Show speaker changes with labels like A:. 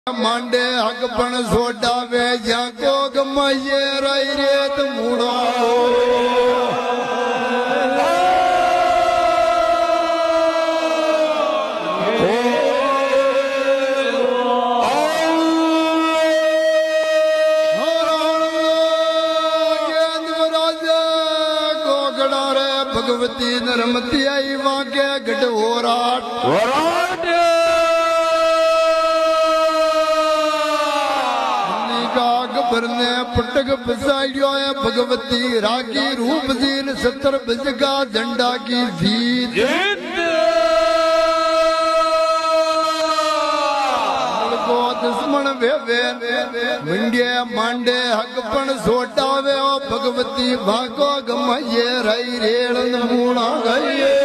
A: मांडे हक पण सोडावे या को गमाये रई रेत मूड़ा भगवती नरमती आई वाके गढ़ोराट ने पटक बसाइयो है भगवती रागी रूप दीन सतर बजगा झंडा की जीत को दुश्मन वे मंडिया मांडे हक पण सोटावे भगवती भागो गमाये रई रेड़ मूड़ा गई